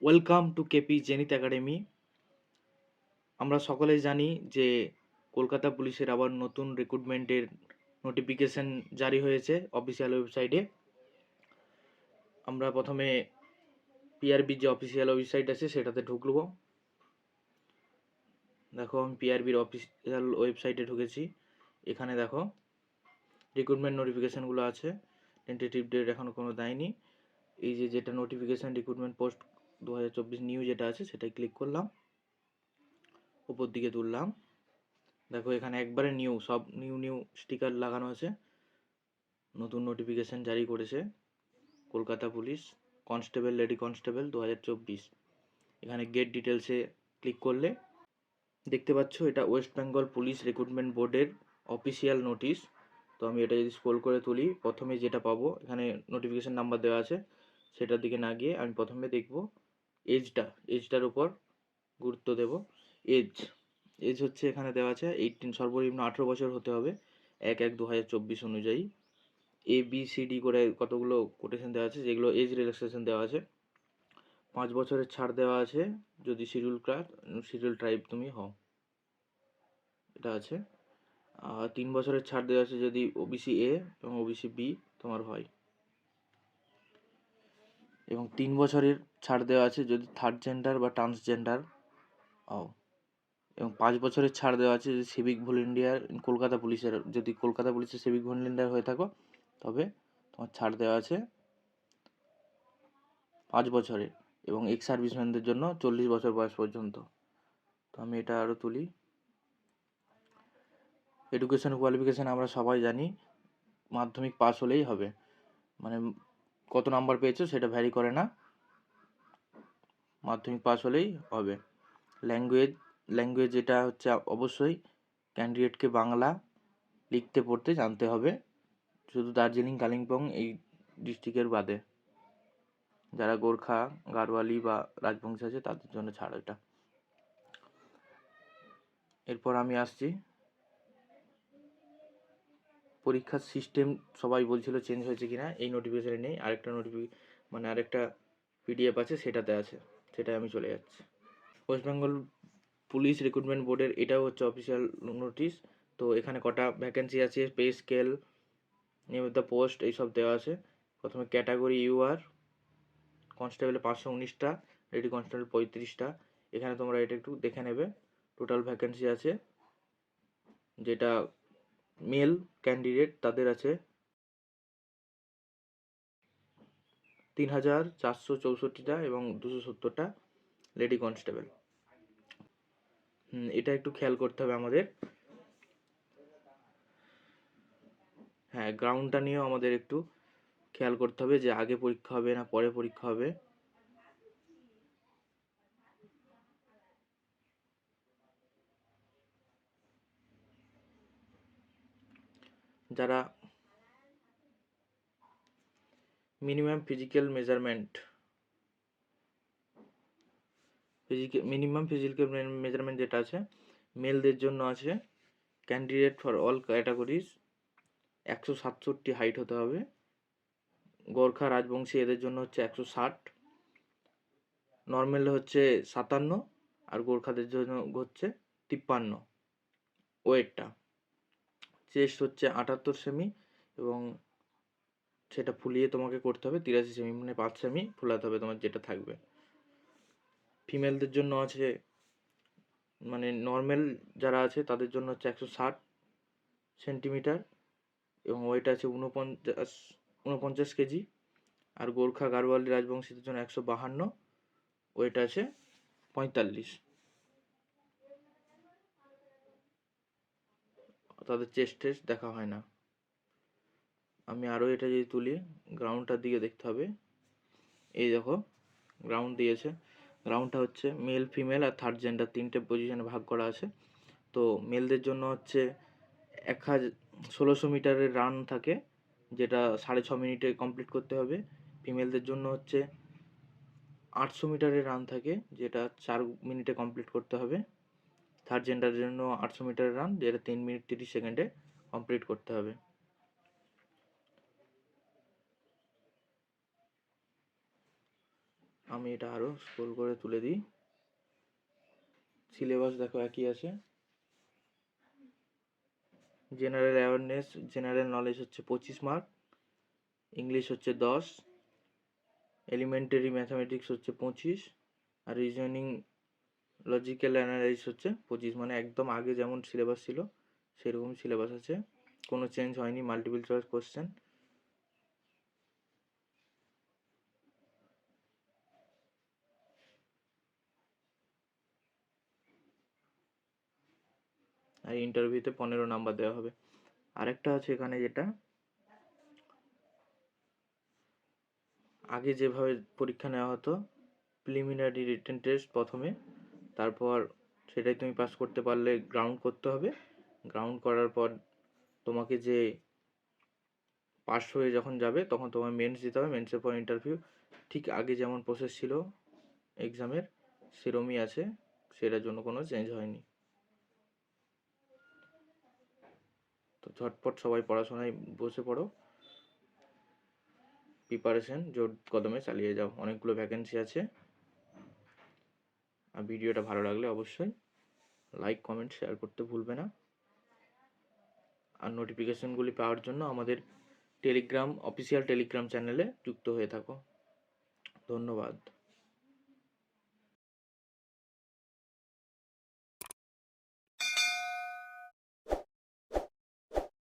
Welcome to KP Zenit academy. আমরা সকলেই জানি যে কলকাতা পুলিশের আবার নতুন রিক্রুটমেন্টের নোটিফিকেশন জারি হয়েছে অফিসিয়াল ওয়েবসাইটে। আমরা প্রথমে পিআরবির যে অফিসিয়াল ওয়েবসাইট আছে সেটাতে ঢুকবো। দেখো, আমি পিআরবির অফিসিয়াল ওয়েবসাইটে ঢুকেছি। এখানে দেখো রিক্রুটমেন্ট নোটিফিকেশানগুলো আছে। টেন্টেটিভ ডেট এখনও কোনো দেয়নি। এই যেটা নোটিফিকেশান রিক্রুটমেন্ট পোস্ট 2024 নিউ যেটা আছে সেটাই ক্লিক করলাম, উপর দিকে তুললাম। দেখো এখানে একবারে নিউ, সব নিউ স্টিকার লাগানো আছে। নতুন নোটিফিকেশান জারি করেছে Kolkata police, constable, lady constable 2024। এখানে গেট ডিটেলসে ক্লিক করলে দেখতে পাচ্ছ এটা ওয়েস্ট বেঙ্গল পুলিশ রিক্রুটমেন্ট বোর্ডের অফিসিয়াল নোটিশ। তো আমি এটা যদি স্ক্রল করে তুলি, প্রথমে যেটা পাবো এখানে নোটিফিকেশান নাম্বার দেওয়া আছে, সেটার দিকে না গিয়ে আমি প্রথমে দেখব এজটার উপর গুরুত্ব দেব। এজ হচ্ছে এখানে দেওয়া আছে 18, সর্বনিম্ন 18 বছর হতে হবে 1/1/2024 অনুযায়ী। ABCD করে কতগুলো কোটেশন দেওয়া আছে, যেগুলো এজ রিল্যাক্সেশন দেওয়া আছে। 5 বছরের ছাড় দেওয়া আছে যদি শিডিউল ট্রাইব তুমি হও, এটা আছে। 3 বছরের ছাড় দেওয়া আছে যদি OBC A এবং OBC B তোমার হয়, এবং 3 বছরের ছাড় দেওয়া আছে যদি থার্ড জেন্ডার বা ট্রান্সজেন্ডার হও, এবং 5 বছরের ছাড় দেওয়া আছে যদি সিভিক ভলেন্টিয়ার কলকাতা পুলিশের সিভিক ভলেন্টিয়ার হয়ে থাকো, তবে তোমার ছাড় দেওয়া আছে 5 বছরের, এবং এক্স সার্ভিসম্যানদের জন্য 40 বছর বয়স পর্যন্ত। তো আমি এটা আরও তুলি। এডুকেশন কোয়ালিফিকেশান আমরা সবাই জানি মাধ্যমিক পাস হলেই হবে, মানে কত নাম্বার পেয়েছো সেটা ভ্যারি করে না, মাধ্যমিক পাস হলেই হবে। ল্যাঙ্গুয়েজ এটা হচ্ছে অবশ্যই ক্যান্ডিডেটকে বাংলা লিখতে পড়তে জানতে হবে, শুধু দার্জিলিং কালিম্পং এই ডিস্ট্রিক্টের বাদে। যারা গোর্খা, গাড়োয়ালি বা রাজবংশী আছে তাদের জন্য ছাড় এটা। এরপর আমি আসছি পরীক্ষার সিস্টেম। সবাই বলছিল চেঞ্জ হয়েছে কিনা, এই নোটিফিকেশানে নেই, আরেকটা PDF আছে সেটাতে আছে, সেটাই আমি চলে যাচ্ছি। ওয়েস্ট বেঙ্গল পুলিশ রিক্রুটমেন্ট বোর্ডের এটাও হচ্ছে অফিসিয়াল নোটিশ। তো এখানে কটা ভ্যাকেন্সি আছে, pay scale, name of the post এইসব দেওয়া আছে। প্রথমে ক্যাটাগরি UR, কনস্টেবলে 519টা, লেডি কনস্টেবল 35টা। এখানে তোমরা এটা একটু দেখে নেবে। টোটাল ভ্যাকেন্সি আছে, যেটা মেল ক্যান্ডিডেট তাদের আছে 3464টা এবং 270টা লেডি কনস্টেবল। এটা একটু খেয়াল করতে হবে আমাদের। হ্যাঁ, গ্রাউন্ডটা নিয়েও আমাদের একটু খেয়াল করতে হবে যে আগে পরীক্ষা হবে না পরে পরীক্ষা হবে। যারা মিনিমাম ফিজিক্যাল মেজারমেন্ট যেটা আছে মেলদের জন্য আছে, candidate for all categories 167 height হতে হবে। গোর্খা, রাজবংশী এদের জন্য হচ্ছে 160, নর্মাল হচ্ছে 57, আর গোর্খাদের জন্য হচ্ছে 53 ওয়েটটা। চেস্ট হচ্ছে 78 সেমি, এবং সেটা ফুলিয়ে তোমাকে করতে হবে 83 সেমি, মানে 5 সেমি ফুলাতে হবে তোমার যেটা থাকবে। ফিমেলদের জন্য আছে, মানে নর্মাল যারা আছে তাদের জন্য হচ্ছে 160 সেন্টিমিটার, এবং ওয়েট আছে 49 কেজি। আর গোর্খা, গাড়োয়ালি, রাজবংশীদের জন্য 152, ওয়েট আছে 45। তাদের চেস্ট দেখা হয় না। আমি আরও এটা যদি তুলি, গ্রাউন্ডটার দিকে দেখতে হবে। এই দেখো গ্রাউন্ড দিয়েছে। গ্রাউন্ডটা হচ্ছে মেল, ফিমেল আর থার্ড জেন্ডার 3টে পজিশনে ভাগ করা আছে। তো মেলদের জন্য হচ্ছে 1600 মিটারের রান থাকে, যেটা 6.5 মিনিটে কমপ্লিট করতে হবে। ফিমেলদের জন্য হচ্ছে 800 মিটারের রান থাকে, যেটা 4 মিনিটে কমপ্লিট করতে হবে। থার্ড জেন্ডারের জন্য 800 মিটারের রান, যেটা 3 মিনিট 30 সেকেন্ডে কমপ্লিট করতে হবে। আমি এটা আরও স্ক্রল করে তুলে দিই। সিলেবাস দেখো একই আছে। জেনারেল অ্যাওয়ারনেস, জেনারেল নলেজ হচ্ছে 25 মার্ক, ইংলিশ হচ্ছে 10, এলিমেন্টারি ম্যাথামেটিক্স হচ্ছে 25, আর রিজনিং লজিক্যাল অ্যানালাইসিস হচ্ছে 25। মানে একদম আগে যেমন সিলেবাস ছিল সেরকম সিলেবাস আছে, কোনো চেঞ্জ হয়নি। Multiple choice question. আর ইন্টারভিউতে 15 নাম্বার দেওয়া হবে। আরেকটা আছে এখানে, যেটা আগে যেভাবে পরীক্ষা নেওয়া হতো, প্রিলিমিনারি রিটেন টেস্ট প্রথমে, তারপর সেটাই তুমি পাস করতে পারলে গ্রাউন্ড করতে হবে। গ্রাউন্ড করার পর তোমাকে যে পাস হয়ে যখন যাবে তখন তোমার মেন্স দিতে হবে, মেন্সের পর ইন্টারভিউ। ঠিক আগে যেমন প্রসেস ছিল এক্সামের সেরমই আছে, সেটার জন্য কোনো চেঞ্জ হয়নি। তো ঝটপট সবাই পড়াশোনায় বসে পড়ো, প্রিপারেশন জোর কদমে চালিয়ে যাও, অনেকগুলো ভ্যাকেন্সি আছে। আর ভিডিওটা ভালো লাগলে অবশ্যই লাইক কমেন্ট শেয়ার করতে ভুলবে না। আর নোটিফিকেশনগুলি পাওয়ার জন্য আমাদের টেলিগ্রাম অফিসিয়াল টেলিগ্রাম চ্যানেলে যুক্ত হয়ে থাকো। ধন্যবাদ।